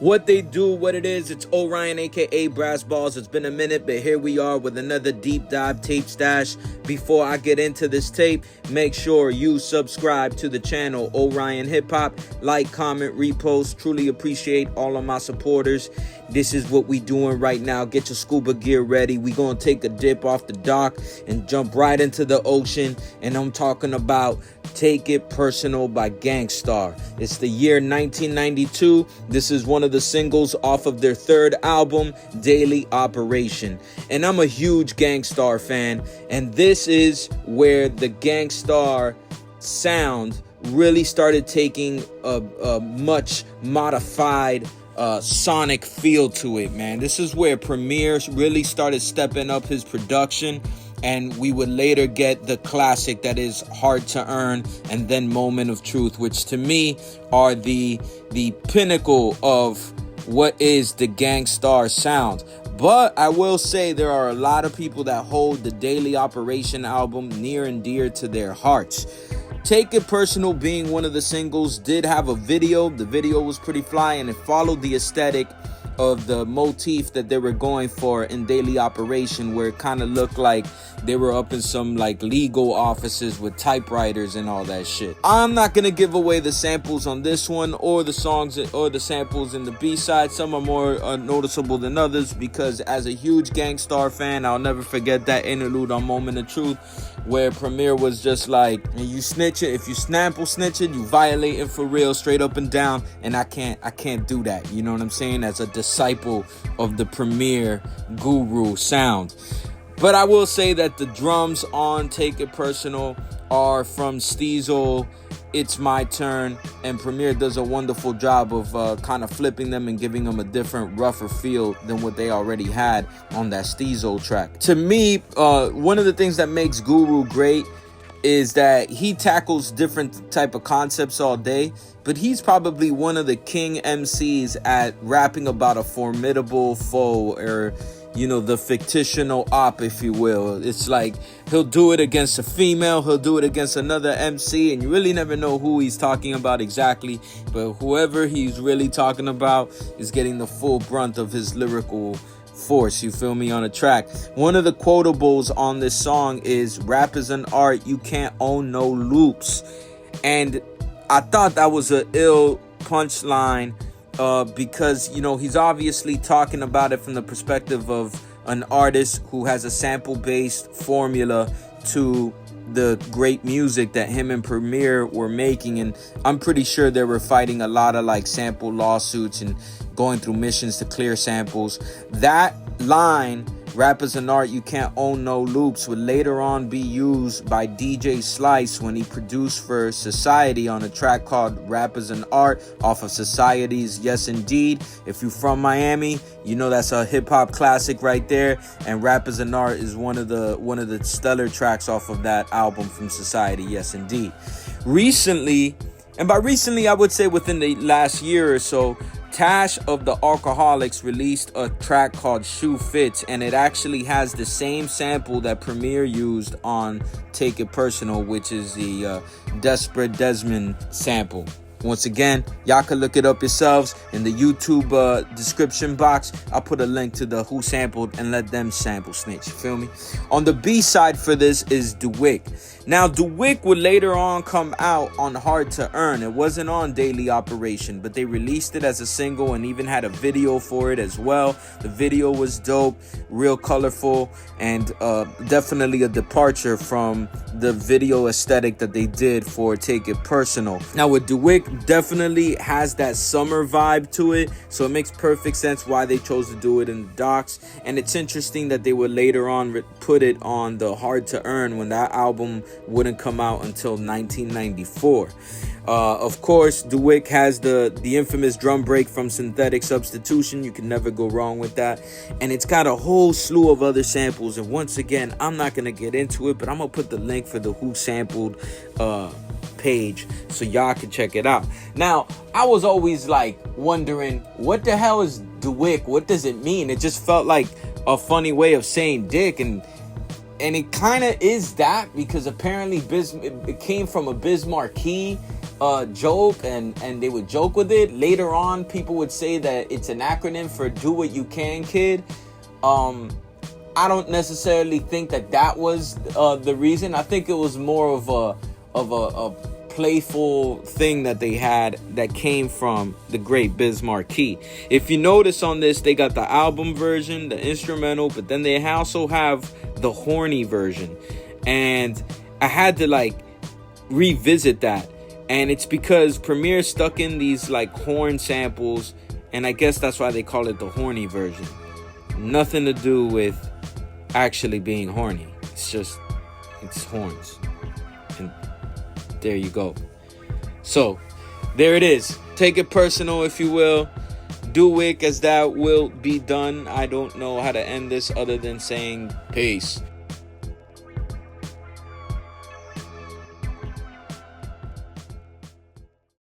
What they do, what it is, it's Orion, aka Brass Balls. It's been a minute, but here we are with another deep dive tape stash. Before I get into this tape, make sure you subscribe to the channel Orion Hip Hop. Like, comment, repost. Truly appreciate all of my supporters. This is what we doing right now. Get your scuba gear ready. We gonna take a dip off the dock and jump right into the ocean. And I'm talking about Take It Personal by Gangstarr. It's the year 1992. This is one of the singles off of their third album, Daily Operation. And I'm a huge Gangstarr fan. And this is where the Gangstarr sound really started taking a much modified sonic feel to it, man. This is where Premier really started stepping up his production. And we would later get the classic that is Hard to Earn and then Moment of Truth, which to me are the pinnacle of what is the Gangstarr sound. But I will say there are a lot of people that hold the Daily Operation album near and dear to their hearts. Take It Personal, being one of the singles, did have a video. The video was pretty fly and it followed the aesthetic of the motif that they were going for in Daily Operation, where it kind of looked like they were up in some like legal offices with typewriters and all that shit. I'm not gonna give away the samples on this one or the songs or the samples in the B-side. Some are more noticeable than others because as a huge Gangstarr fan, I'll never forget that interlude on Moment of Truth where Premier was just like, you snitch it, if you snitch it, you violate it for real, straight up and down, and I can't do that, you know what I'm saying, as a disciple of the Premier guru sound. But I will say that the drums on Take It Personal are from Stezo, It's My Turn, and Premier does a wonderful job of kind of flipping them and giving them a different, rougher feel than what they already had on that Stezo track. To me, one of the things that makes Guru great is that he tackles different type of concepts all day, but he's probably one of the king MCs at rapping about a formidable foe, or you know, the fictional op, if you will. It's like he'll do it against a female, he'll do it against another MC, and you really never know who he's talking about exactly, but whoever he's really talking about is getting the full brunt of his lyrical force, you feel me, on a track. One of the quotables on this song is, "Rap is an art, you can't own no loops." And I thought that was an ill punchline, because, you know, he's obviously talking about it from the perspective of an artist who has a sample-based formula to the great music that him and Premier were making. And I'm pretty sure they were fighting a lot of like sample lawsuits and going through missions to clear samples. That line, "Rap is an art, you can't own no loops," would later on be used by DJ Slice when he produced for Society on a track called "Rap is an Art" off of Society's Yes Indeed. If you're from Miami, you know that's a hip-hop classic right there, and "Rap is an Art" is one of the stellar tracks off of that album from Society, Yes Indeed. Recently, and by recently I would say within the last year or so, Tash of the Alcoholics released a track called Shoe Fits, and it actually has the same sample that Premier used on Take It Personal, which is the Desperate Desmond sample. Once again, y'all can look it up yourselves in the YouTube description box. I'll put a link to the who sampled and let them sample snitch, you feel me? On the B side for this is DWYCK. Now, DWYCK would later on come out on Hard to Earn. It wasn't on Daily Operation, but they released it as a single and even had a video for it as well. The video was dope, real colorful, and definitely a departure from the video aesthetic that they did for Take It Personal. Now, with DWYCK, definitely has that summer vibe to it, so it makes perfect sense why they chose to do it in the docks. And it's interesting that they would later on put it on the Hard to Earn when that album wouldn't come out until 1994. Of course, DWYCK has the infamous drum break from Synthetic Substitution. You can never go wrong with that. And it's got a whole slew of other samples. And once again, I'm not going to get into it, but I'm going to put the link for the Who Sampled page so y'all can check it out. Now, I was always like wondering, what the hell is DWYCK? What does it mean? It just felt like a funny way of saying dick, and it kind of is that, because apparently it came from a Biz Markie joke and they would joke with it. Later on, people would say that it's an acronym for Do What You Can, Kid. I don't necessarily think that was the reason. I think it was more of a playful thing that they had that came from the great Biz Markie. If you notice on this, they got the album version, the instrumental, but then they also have the Horney version. And I had to like revisit that. And it's because Premier stuck in these like horn samples, and I guess that's why they call it the Horney version. Nothing to do with actually being horny. It's horns. And there you go. So there it is. Take it personal if you will. DWYCK, as that will be done. I don't know how to end this other than saying peace.